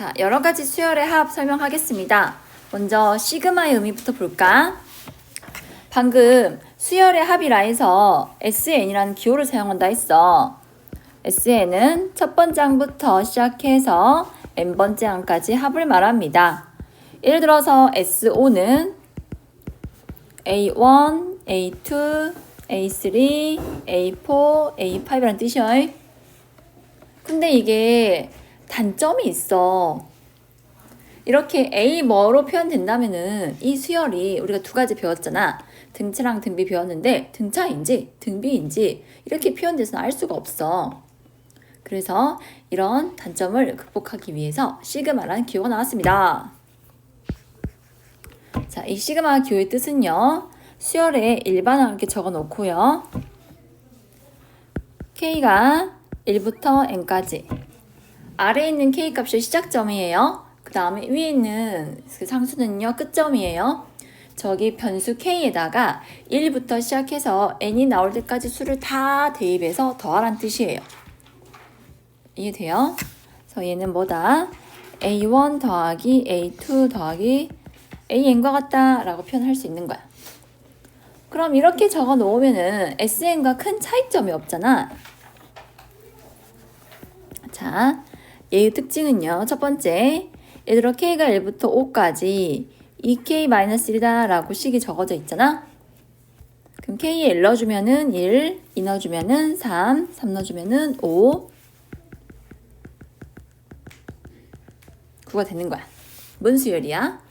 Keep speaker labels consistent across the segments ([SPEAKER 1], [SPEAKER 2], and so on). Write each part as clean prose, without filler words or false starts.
[SPEAKER 1] 자, 여러 가지 수열의 합 설명하겠습니다. 먼저 시그마의 의미부터 볼까? 방금 수열의 합이라 해서 SN이라는 기호를 사용한다 했어. SN은 첫 번째 항부터 시작해서 n번째 항까지 합을 말합니다. 예를 들어서 SO는 A1, A2, A3, A4, A5라는 뜻이에요. 근데 이게 단점이 있어. 이렇게 A 뭐로 표현된다면은 이 수열이 우리가 두 가지 배웠잖아. 등차랑 등비 배웠는데 등차인지 등비인지 이렇게 표현돼서는 알 수가 없어. 그래서 이런 단점을 극복하기 위해서 시그마라는 기호가 나왔습니다. 자, 이 시그마 기호의 뜻은요. 수열에 일반항 이렇게 적어 놓고요. K가 1부터 N까지. 아래에 있는 K 값이 시작점이에요. 그 다음에 위에 있는 그 상수는요. 끝점이에요. 저기 변수 K에다가 1부터 시작해서 N이 나올 때까지 수를 다 대입해서 더하란 뜻이에요. 이해돼요? 그래서 얘는 뭐다? A1 더하기 A2 더하기 AN과 같다 라고 표현할 수 있는 거야. 그럼 이렇게 적어 놓으면은 SN과 큰 차이점이 없잖아. 자, 얘의 특징은요. 첫 번째, 예를 들어 K가 1부터 5까지 2K-1이다 라고 식이 적어져 있잖아. 그럼 K에 1 넣어주면은 1, 2 넣어주면은 3, 3 넣어주면은 5, 9가 되는 거야. 뭔 수열이야?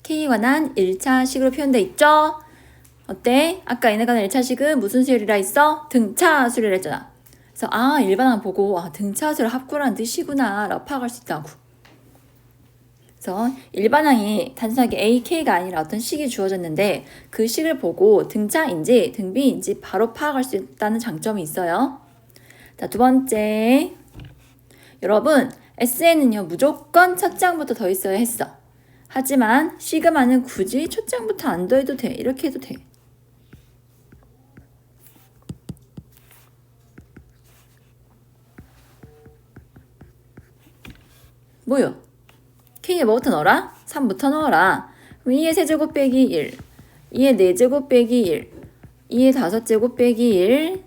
[SPEAKER 1] K에 관한 1차 식으로 표현돼 있죠? 어때? 아까 얘네 관한 1차 식은 무슨 수열이라 했어? 등차 수열이라 했잖아. 그래서 일반항 보고 등차 수열 합구라는 뜻이구나 라고 파악할 수 있다고. 그래서 일반항이 단순하게 AK가 아니라 어떤 식이 주어졌는데 그 식을 보고 등차인지 등비인지 바로 파악할 수 있다는 장점이 있어요. 자, 두 번째. 여러분, SN은요 무조건 첫 장부터 더 있어야 했어. 하지만 시그마는 굳이 첫 장부터 안 더해도 돼. 이렇게 해도 돼. 뭐요? K에 뭐부터 넣어라? 3부터 넣어라. 그럼 2의 세제곱 빼기 1, 2의 4제곱 빼기 1, 2의 5제곱 빼기 1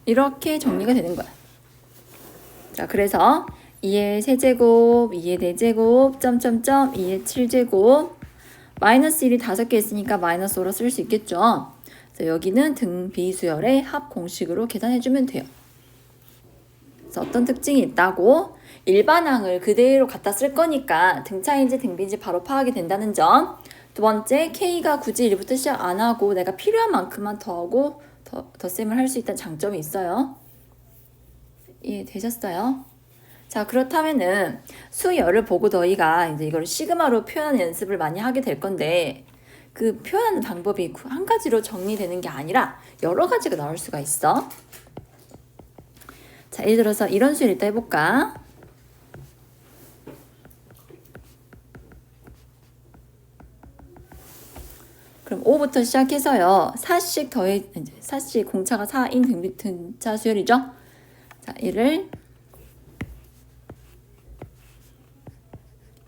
[SPEAKER 1] 이렇게 정리가 되는 거야. 자, 그래서 2의 세제곱, 2의 4제곱, 점점점, 2의 7제곱 마이너스 1이 5개 있으니까 마이너스 5로 쓸 수 있겠죠. 그래서 여기는 등비수열의 합 공식으로 계산해주면 돼요. 그래서 어떤 특징이 있다고? 일반항을 그대로 갖다 쓸 거니까 등차인지 등비인지 바로 파악이 된다는 점. 두 번째, K가 굳이 1부터 시작 안 하고 내가 필요한 만큼만 더하고 덧셈을 할 수 있다는 장점이 있어요. 이해되셨어요? 자, 그렇다면은 수열을 보고 너희가 이제 이걸 시그마로 표현하는 연습을 많이 하게 될 건데 그 표현하는 방법이 한 가지로 정리되는 게 아니라 여러 가지가 나올 수가 있어. 자, 예를 들어서 이런 수열 일단 해볼까? 그럼 5부터 시작해서요. 4씩 더해, 4씩 공차가 4인 등차 수열이죠? 자, 얘를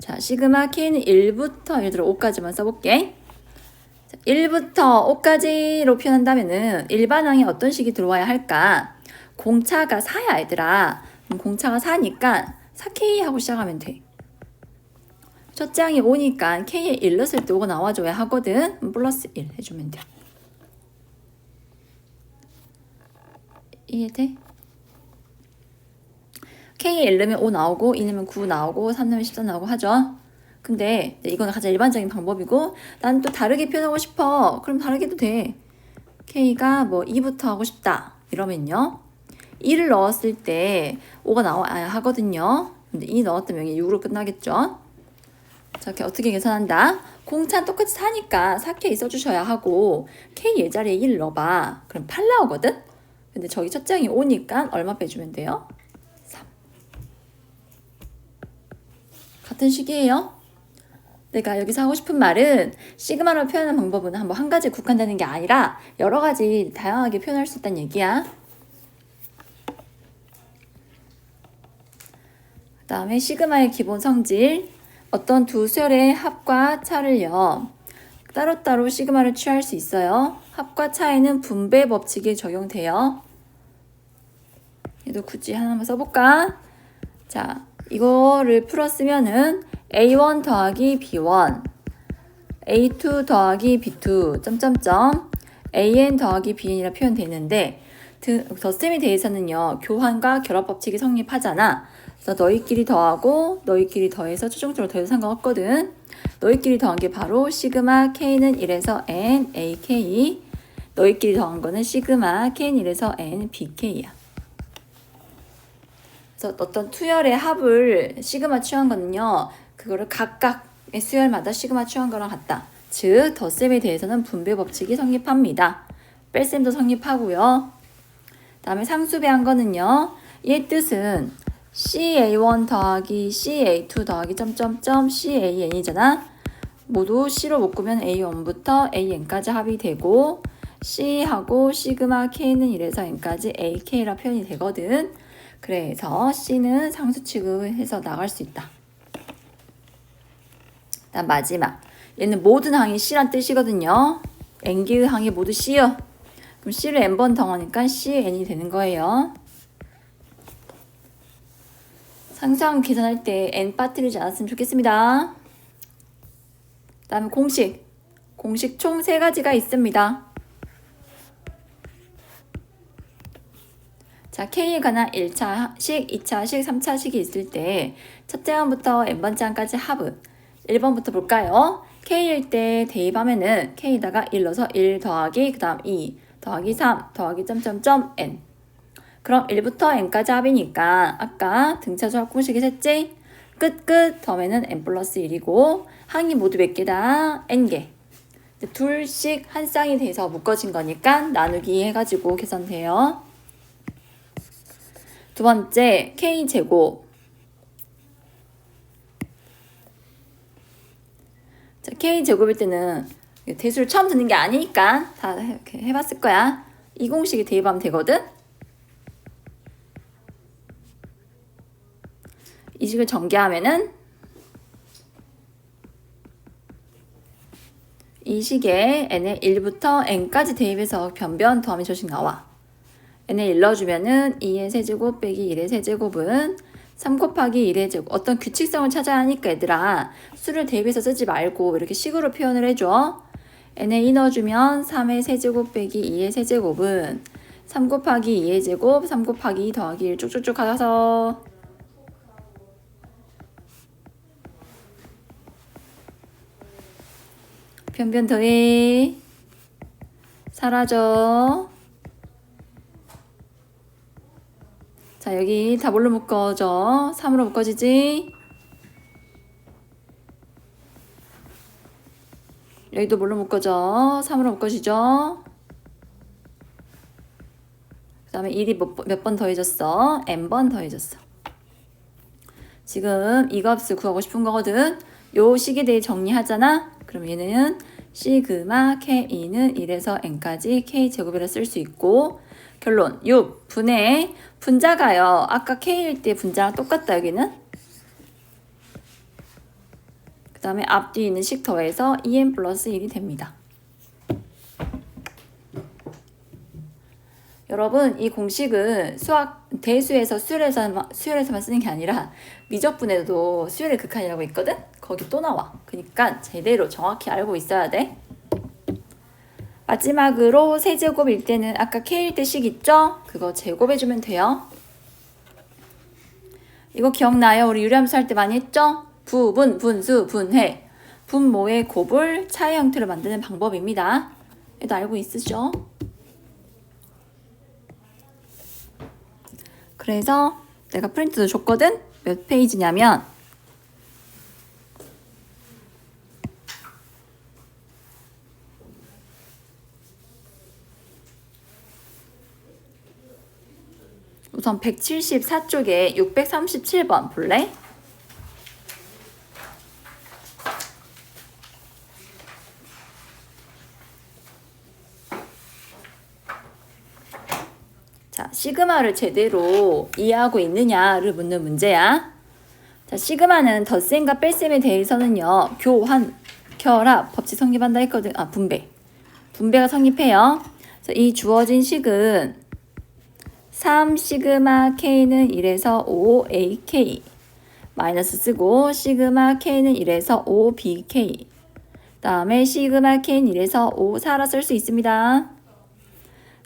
[SPEAKER 1] 자, 시그마 K는 1부터 예를 들어 5까지만 써볼게. 자, 1부터 5까지로 표현한다면은 일반항에 어떤 식이 들어와야 할까? 공차가 4야, 얘들아. 그럼 공차가 4니까 4K 하고 시작하면 돼. 첫 장이 5니까 K에 1 넣었을 때 5가 나와줘야 하거든. 플러스 1 해주면 돼. 이해돼? K에 1 넣으면 5 나오고 2 넣으면 9 나오고 3 넣으면 14 나오고 하죠. 근데 이건 가장 일반적인 방법이고 난 또 다르게 표현하고 싶어. 그럼 다르게 해도 돼. K가 뭐 2부터 하고 싶다. 이러면요. 2를 넣었을 때 5가 나와야 하거든요. 근데 2 넣었다면 여기 6으로 끝나겠죠. 자, 이렇게 어떻게 계산한다? 공차는 똑같이 4니까 4K 써주셔야 하고 K 예자리에 1 넣어봐. 그럼 8 나오거든? 근데 저기 첫 장이 5니까 얼마 빼주면 돼요? 3. 같은 식이에요. 내가 여기서 하고 싶은 말은 시그마로 표현하는 방법은 한 가지 국한되는 게 아니라 여러 가지 다양하게 표현할 수 있다는 얘기야. 다음에 시그마의 기본 성질, 어떤 두 수열의 합과 차를요. 따로따로 시그마를 취할 수 있어요. 합과 차에는 분배 법칙이 적용돼요. 얘도 굳이 하나만 써볼까? 자, 이거를 풀었으면은 A1 더하기 B1, A2 더하기 B2, 점점점, AN 더하기 BN이라 표현되는데 덧셈에 대해서는요, 교환과 결합 법칙이 성립하잖아. 그래서 너희끼리 더하고 너희끼리 더해서 최종적으로 더해도 상관없거든. 너희끼리 더한 게 바로 시그마 K는 1에서 N AK, 너희끼리 더한 거는 시그마 K는 1에서 N BK야. 그래서 어떤 투열의 합을 시그마 취한 거는요, 그거를 각각의 수열마다 시그마 취한 거랑 같다. 즉, 덧셈에 대해서는 분배 법칙이 성립합니다. 뺄셈도 성립하고요. 다음에 상수배한 거는요, 얘 뜻은 CA1 더하기 CA2 더하기 점점점 CAN이잖아. 모두 C로 묶으면 A1부터 AN까지 합이 되고, C하고 시그마 K는 1에서 N까지 AK라 표현이 되거든. 그래서 C는 상수 취급해서 나갈 수 있다. 다음 마지막. 얘는 모든 항이 C란 뜻이거든요. N개의 항이 모두 C요. 그럼 C를 N번 더하니까 CN이 되는 거예요. 상수항 계산할 때 N 빠뜨리지 않았으면 좋겠습니다. 다음에 공식. 공식 총 3가지가 있습니다. 자, K에 관한 1차식, 2차식, 3차식이 있을 때 첫째 항부터 N번째 항까지 합은 1번부터 볼까요? K일 때 대입하면은 K에다가 1 넣어서 1 더하기 그 다음 2 더하기 3 더하기 점점점 N. 그럼 1부터 N까지 합이니까 아까 등차조합 공식이 셋째 끝 덤에는 N 플러스 1이고 항이 모두 몇 개다? N개. 둘씩 한 쌍이 돼서 묶어진 거니까 나누기 해가지고 계산돼요. 두 번째 K제곱. 자, K제곱일 때는 대수를 처음 듣는 게 아니니까 다 이렇게 해봤을 거야. 이 공식에 대입하면 되거든. 이 식을 전개하면은 이 식에 n에 1부터 n까지 대입해서 변변 더하면 저식 나와. n에 1 넣어주면은 2의 세제곱 빼기 1의 세제곱은 3 곱하기 1의 제곱. 어떤 규칙성을 찾아야 하니까 얘들아 수를 대입해서 쓰지 말고 이렇게 식으로 표현을 해줘. n에 2 넣어주면 3의 세제곱 빼기 2의 세제곱은 3 곱하기 2의 제곱 3 곱하기 2 더하기 1 쭉쭉쭉 가서 변변 더해 사라져. 자, 여기 다 뭘로 묶어져? 3으로 묶어지지? 여기도 뭘로 묶어져? 3으로 묶어지죠? 그 다음에 1이 몇 번 더해졌어? n번 더해졌어. 지금 이 값을 구하고 싶은 거거든. 요 식에 대해 정리하잖아. 그럼 얘는 시그마 K는 1에서 n까지 K제곱이라 쓸 수 있고, 결론 6 분의 분자가요. 아까 K일 때 분자랑 똑같다 여기는. 그 다음에 앞뒤 있는 식 더해서 2n 플러스 1이 됩니다. 여러분 이 공식은 수학 대수에서 수열에서만 쓰는 게 아니라 미적분에도 수열의 극한이라고 있거든? 거기 또 나와. 그러니까 제대로 정확히 알고 있어야 돼. 마지막으로 세제곱일 때는 아까 K일 때 식 있죠? 그거 제곱해주면 돼요. 이거 기억나요? 우리 유리함수 할 때 많이 했죠? 부분, 분수, 분해. 분모의 곱을 차의 형태로 만드는 방법입니다. 얘도 알고 있으시죠? 그래서 내가 프린트도 줬거든? 몇 페이지냐면 우선 174쪽에 637번 볼래? 자, 시그마를 제대로 이해하고 있느냐를 묻는 문제야. 자, 시그마는 덧셈과 뺄셈에 대해서는요. 교환, 결합, 법칙 성립한다 했거든. 분배. 분배가 성립해요. 그래서 이 주어진 식은 3 시그마 K는 1에서 5 AK 마이너스 쓰고 시그마 K는 1에서 5 BK 다음에 시그마 K는 1에서 5 4라 쓸 수 있습니다.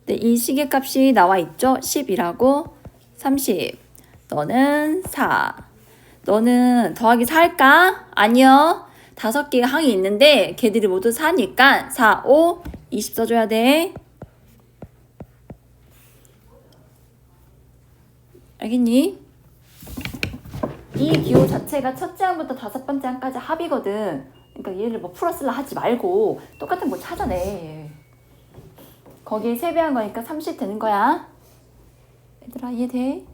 [SPEAKER 1] 네, 이 식의 값이 나와 있죠? 10이라고 30 너는 4 너는 더하기 4 할까? 아니요. 5개의 항이 있는데 걔들이 모두 4니까 4, 5, 20 써줘야 돼. 알겠니? 이 기호 자체가 첫째 항부터 5번째 항까지 합이거든. 그러니까 얘를 뭐 풀어쓰려 하지 말고 똑같은 거 찾아내. 거기에 3배한 거니까 30 되는 거야. 얘들아 이해돼?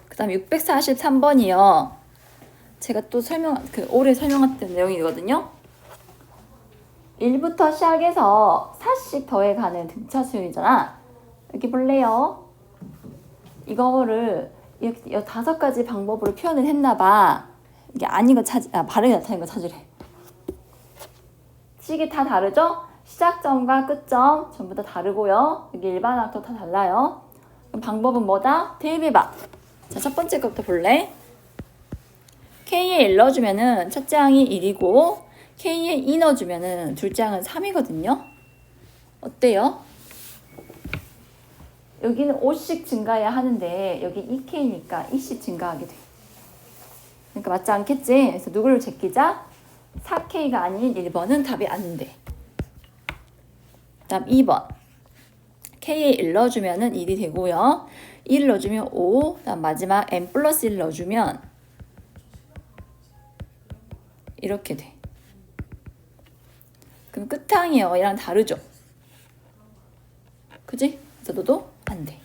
[SPEAKER 1] 그 다음 643번이요. 제가 또 올해 설명했던 내용이거든요. 1부터 시작해서 4씩 더해가는 등차 수열이잖아. 여기 볼래요? 이거를 이렇게 5가지 방법으로 표현을 했나봐. 이게 아닌 거 발음이 나타나는 거 찾으래. 식이 다 다르죠? 시작점과 끝점 전부 다 다르고요. 여기 일반항도 다 달라요. 그럼 방법은 뭐다? 대입해봐. 자, 첫 번째 것부터 볼래? K에 1 넣어주면은 첫째 항이 1이고 K에 2 넣어주면은 둘째 항은 3이거든요. 어때요? 여기는 5씩 증가해야 하는데 여기 2K니까 2씩 증가하게 돼. 그러니까 맞지 않겠지? 그래서 누구를 제끼자? 4K가 아닌 1번은 답이 안 돼. 그 다음 2번. K에 1 넣어주면은 1이 되고요. 1 넣어주면 5. 그 다음 마지막 n 플러스 1 넣어주면 이렇게 돼. 그럼 끝항이요. 얘랑 다르죠? 그지? 그래서 너도 안 돼.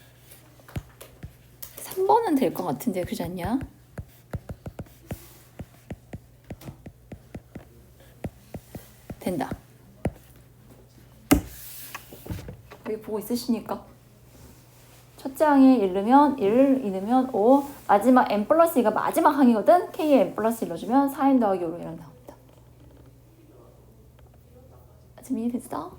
[SPEAKER 1] 3번은 될 것 같은데 그렇지 않냐? 된다. 여기 보고 있으십니까? 첫째 항에 1 넣으면 1, 2 넣으면 5, 마지막 n 플러스 2가 마지막 항이거든? K에 n 플러스 1 넣어주면 4n 더하기 5로 이렇게 나옵니다. 지금 이해됐어?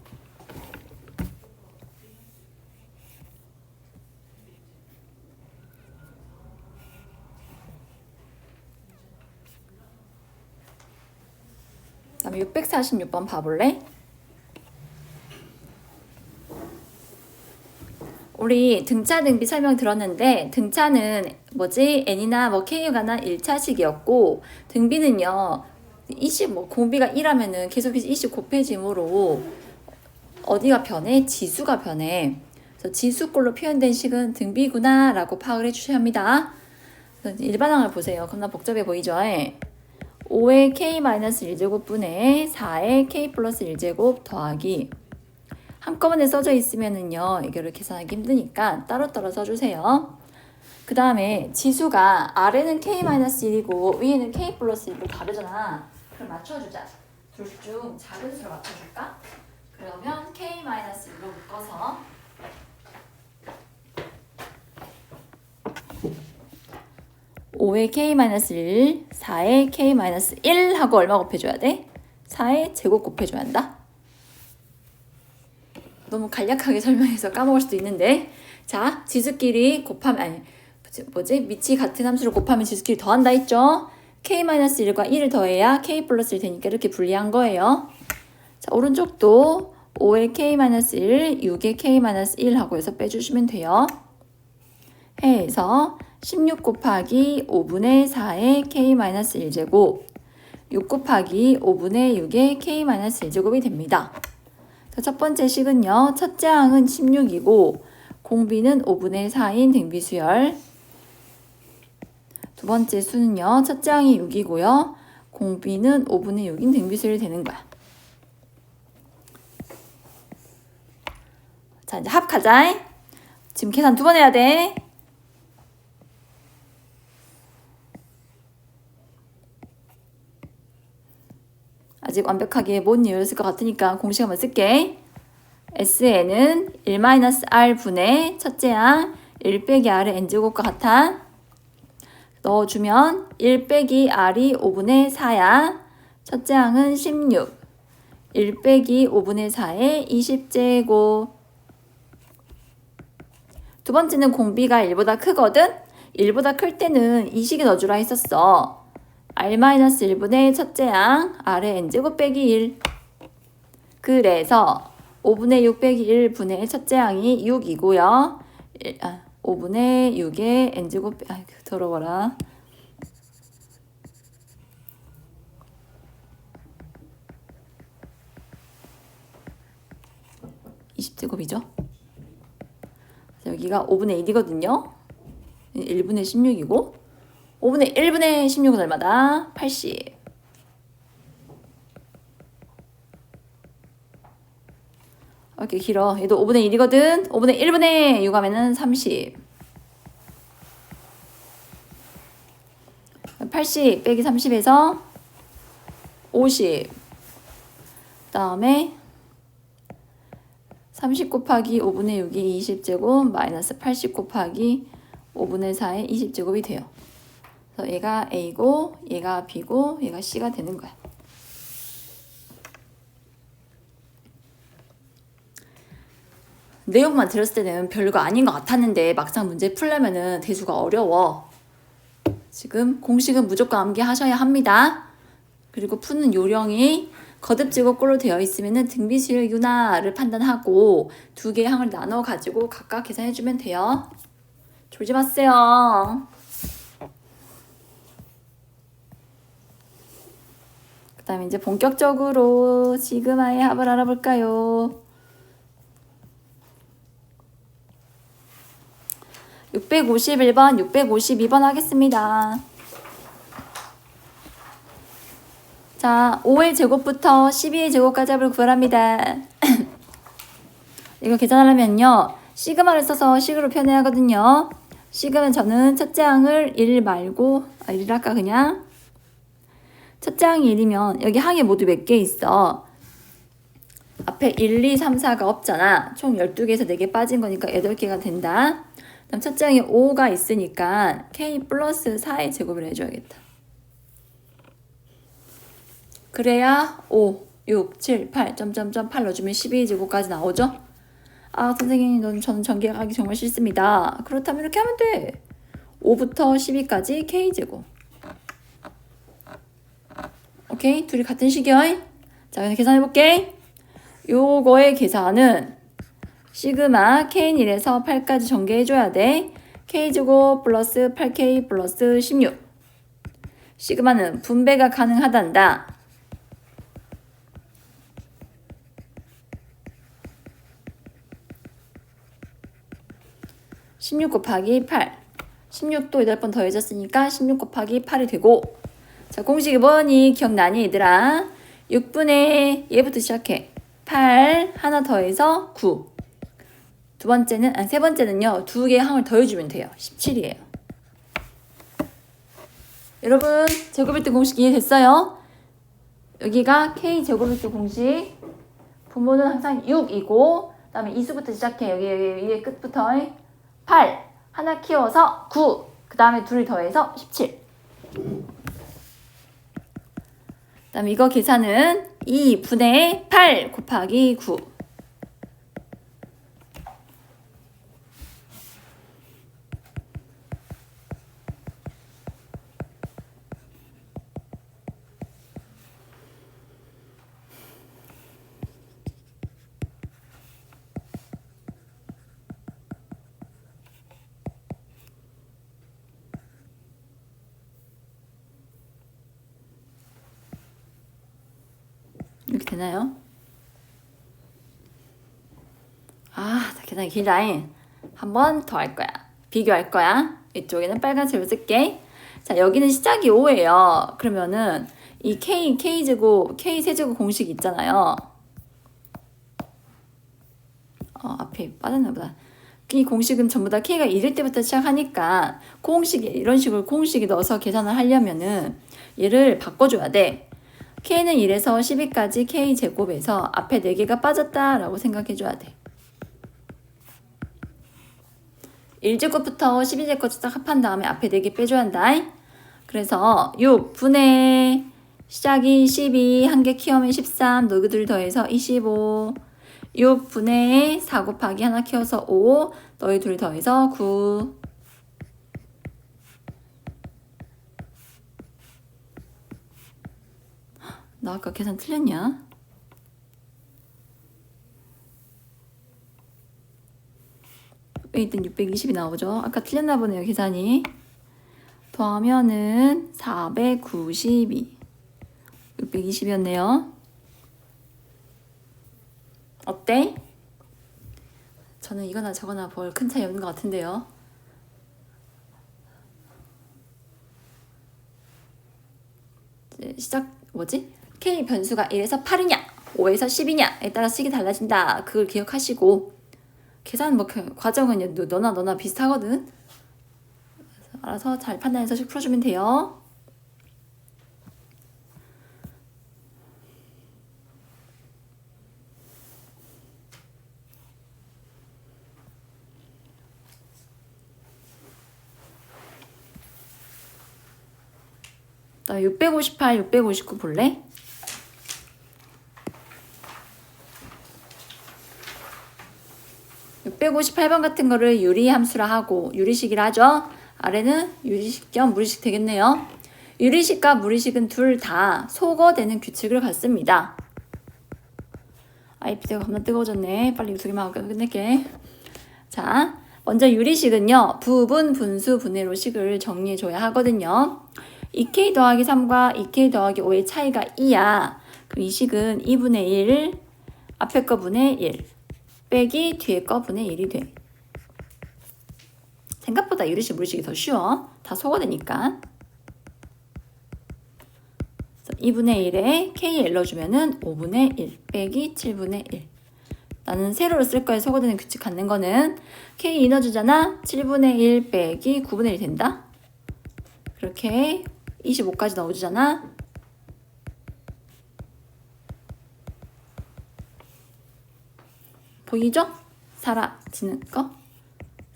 [SPEAKER 1] 그 다음에 646번 봐볼래? 우리 등차 등비 설명 들었는데 등차는 뭐지? n이나 뭐 k에 관한 1차식이었고 등비는요. 20 공비가 1하면은 계속해서 20 곱해짐으로 어디가 변해? 지수가 변해. 그래서 지수꼴로 표현된 식은 등비구나 라고 파악을 해주셔야 합니다. 일반항을 보세요. 겁나 복잡해 보이죠? 5의 k-1제곱분의 4의 k 플러스 1제곱 더하기 한꺼번에 써져 있으면은요, 이거를 계산하기 힘드니까 따로따로 써주세요. 그 다음에 지수가 아래는 k-1이고 위에는 k 플러스 1로 다르잖아. 그럼 맞춰주자. 둘 중 작은 수를 맞춰줄까? 그러면 k-1로 묶어서 5의 k-1, 4의 k-1 하고 얼마 곱해줘야 돼? 4의 제곱 곱해줘야 한다. 너무 간략하게 설명해서 까먹을 수도 있는데, 자, 지수끼리 곱하면 밑이 같은 함수를 곱하면 지수끼리 더한다 했죠? k-1과 1을 더해야 k 플러스 1 되니까 이렇게 분리한 거예요. 자, 오른쪽도 5의 k-1, 6의 k-1 하고 해서 빼주시면 돼요. 해서 16 곱하기 5분의 4의 k-1제곱 6 곱하기 5분의 6의 k-1제곱이 됩니다. 첫 번째 식은요. 첫째 항은 16이고 공비는 5분의 4인 등비수열. 두 번째 수는요. 첫째 항이 6이고요. 공비는 5분의 6인 등비수열이 되는 거야. 자, 이제 합하자. 지금 계산 2번 해야 돼. 아직 완벽하게 못 이해했을 것 같으니까 공식 한번 쓸게. SN은 1-R 분의 첫째 항 1 빼기 R의 N제곱과 같아. 넣어주면 1 빼기 R이 5분의 4야. 첫째 항은 16. 1 빼기 5분의 4의 20제곱. 두 번째는 공비가 1보다 크거든? 1보다 클 때는 이 식에 넣어주라 했었어. R-1분의 첫째 항 R의 N제곱 빼기 1. 그래서 5분의 6 빼기 1분의 첫째 항이 6이고요. 5분의 6의 N제곱 더러워라. 20제곱이죠. 여기가 5분의 1이거든요. 1분의 16이고 5분의 1분의 16은 얼마다? 80. 이렇게 길어. 얘도 5분의 1이거든. 5분의 1분의 6 하면은 30. 80 빼기 30에서 50. 그 다음에 30 곱하기 5분의 6이 20제곱 마이너스 80 곱하기 5분의 4의 20제곱이 돼요. 그래서 얘가 A고 얘가 B고 얘가 C가 되는 거야. 내용만 들었을 때는 별거 아닌 것 같았는데 막상 문제 풀려면은 대수가 어려워. 지금 공식은 무조건 암기하셔야 합니다. 그리고 푸는 요령이 거듭제곱꼴로 되어 있으면은 등비수열 윤활을 판단하고 두 개의 항을 나눠 가지고 각각 계산해주면 돼요. 졸지 마세요. 그 다음에 이제 본격적으로 시그마의 합을 알아볼까요? 651번, 652번 하겠습니다. 자, 5의 제곱부터 12의 제곱까지 합을 구하랍니다. 이거 계산하려면요. 시그마를 써서 식으로 표현해야 하거든요. 식으면 저는 첫째 항을 1 말고 1 할까 그냥? 첫째 항이 1이면 여기 항이 모두 몇 개 있어? 앞에 1, 2, 3, 4가 없잖아. 총 12개에서 4개 빠진 거니까 8개가 된다. 그럼 첫째 항에 5가 있으니까 K 플러스 4의 제곱을 해줘야겠다. 그래야 5, 6, 7, 8, 점점점 8 넣어주면 12제곱까지 나오죠? 아 선생님 저는 전개하기 정말 싫습니다. 그렇다면 이렇게 하면 돼. 5부터 12까지 K제곱. 오케이? 둘이 같은 식이요. 자 그럼 계산해볼게. 요거의 계산은 시그마 K1에서 8까지 전개해줘야 돼. K제곱 플러스 8K 플러스 16. 시그마는 분배가 가능하단다. 16 곱하기 8. 16도 8번 더해졌으니까 16 곱하기 8이 되고. 자, 공식이 뭐니? 기억나니 얘들아? 6분의 얘부터 시작해. 8 하나 더해서 9. 세 번째는요. 두 개의 항을 더해주면 돼요. 17이에요. 여러분 제곱일때 공식 이해됐어요? 여기가 K제곱일때 공식. 분모는 항상 6이고 그 다음에 이수부터 시작해. 여기 위에 끝부터 8 하나 키워서 9. 그 다음에 둘이 더해서 17. 그 다음에 이거 계산은 2분의 8 곱하기 9. 이렇게 되나요? 계산이 길다잉. 한 번 더 할 거야. 비교할 거야. 이쪽에는 빨간색으로 쓸게. 자, 여기는 시작이 5예요. 그러면은 이 K제곱, K세제곱 공식 있잖아요. 앞에 빠졌나 보다. 이 공식은 전부 다 K가 1일 때부터 시작하니까 이런 식으로 공식이 넣어서 계산을 하려면은 얘를 바꿔줘야 돼. K는 1에서 12까지 K제곱에서 앞에 4개가 빠졌다라고 생각해줘야 돼. 1제곱부터 12제곱까지 딱 합한 다음에 앞에 4개 빼줘야 한다. 그래서 6분의 시작이 12, 한 개 키우면 13, 너희들 더해서 25. 6분의 4 곱하기 하나 키워서 5, 너희 둘 더해서 9. 나 아까 계산 틀렸냐? 일단 620이 나오죠. 아까 틀렸나 보네요, 계산이. 더하면은 492. 620이었네요. 어때? 저는 이거나 저거나 별 큰 차이 없는 것 같은데요. 이제 시작 뭐지? K 변수가 1에서 8이냐 5에서 10이냐에 따라 식이 달라진다. 그걸 기억하시고 계산 뭐 과정은 너나 비슷하거든. 알아서 잘 판단해서 식 풀어주면 돼요. 나 658, 659 볼래? (658번) 같은 거를 유리함수라 하고 유리식이라 하죠. 아래는 유리식 겸 무리식 되겠네요. 유리식과 무리식은 둘 다 소거되는 규칙을 갖습니다. 아이피드가 겁나 뜨거워졌네. 빨리 두 개만 하고 끝낼게. 자, 먼저 유리식은요. 부분, 분수, 분해로 식을 정리해줘야 하거든요. 2k 더하기 3과 2k 더하기 5의 차이가 2야. 그럼 이 식은 2분의 1, 앞에 거 분의 1, 빼기 뒤에 거 분의 1이 돼. 생각보다 유리식, 무리식이 더 쉬워. 다 소거되니까. 2분의 1에 k 일러주면은 5분의 1 빼기 7분의 1. 나는 세로로 쓸 거에 소거되는 규칙 갖는 거는 k 인어주잖아. 7분의 1 빼기 9분의 1 된다. 그렇게 25까지 넣어주잖아. 보이죠? 사라지는 거.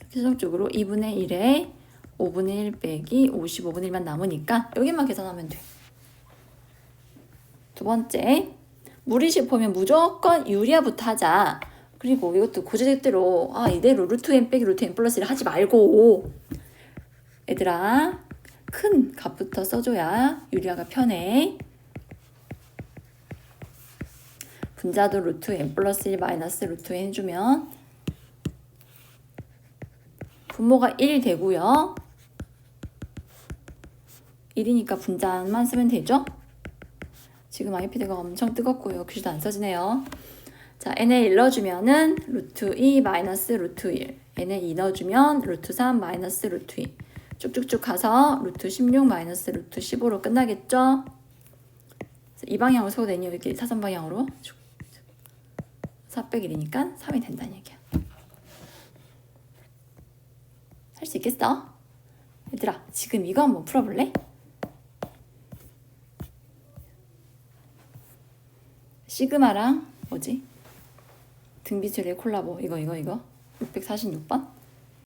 [SPEAKER 1] 최종적으로 2분의 1에 5분의 1 빼기 55분의 1만 남으니까 여기만 계산하면 돼. 두 번째, 무리식 보면 무조건 유리화부터 하자. 그리고 이것도 고지대로 이대로 루트 n 빼기 루트 n 플러스 1 하지 말고 얘들아 큰 값부터 써줘야 유리화가 편해. 분자도 루트 n 플러스 1 마이너스 루트 n 해주면 분모가 1 되고요. 1이니까 분자만 쓰면 되죠. 지금 아이패드가 엄청 뜨겁고요. 글씨도 안 써지네요. 자, n을 1 넣어주면은 루트 2 마이너스 루트 1. n을 2 넣어주면 루트 3 마이너스 루트 2. 쭉쭉쭉 가서 루트 16 마이너스 루트 15로 끝나겠죠? 이 방향으로 써도 되니 이렇게 사선 방향으로 4 빼기 1이니까 3이 된다는 얘기야. 할 수 있겠어? 얘들아 지금 이거 한번 풀어볼래? 시그마랑 뭐지? 등비줄의 콜라보 이거 646번?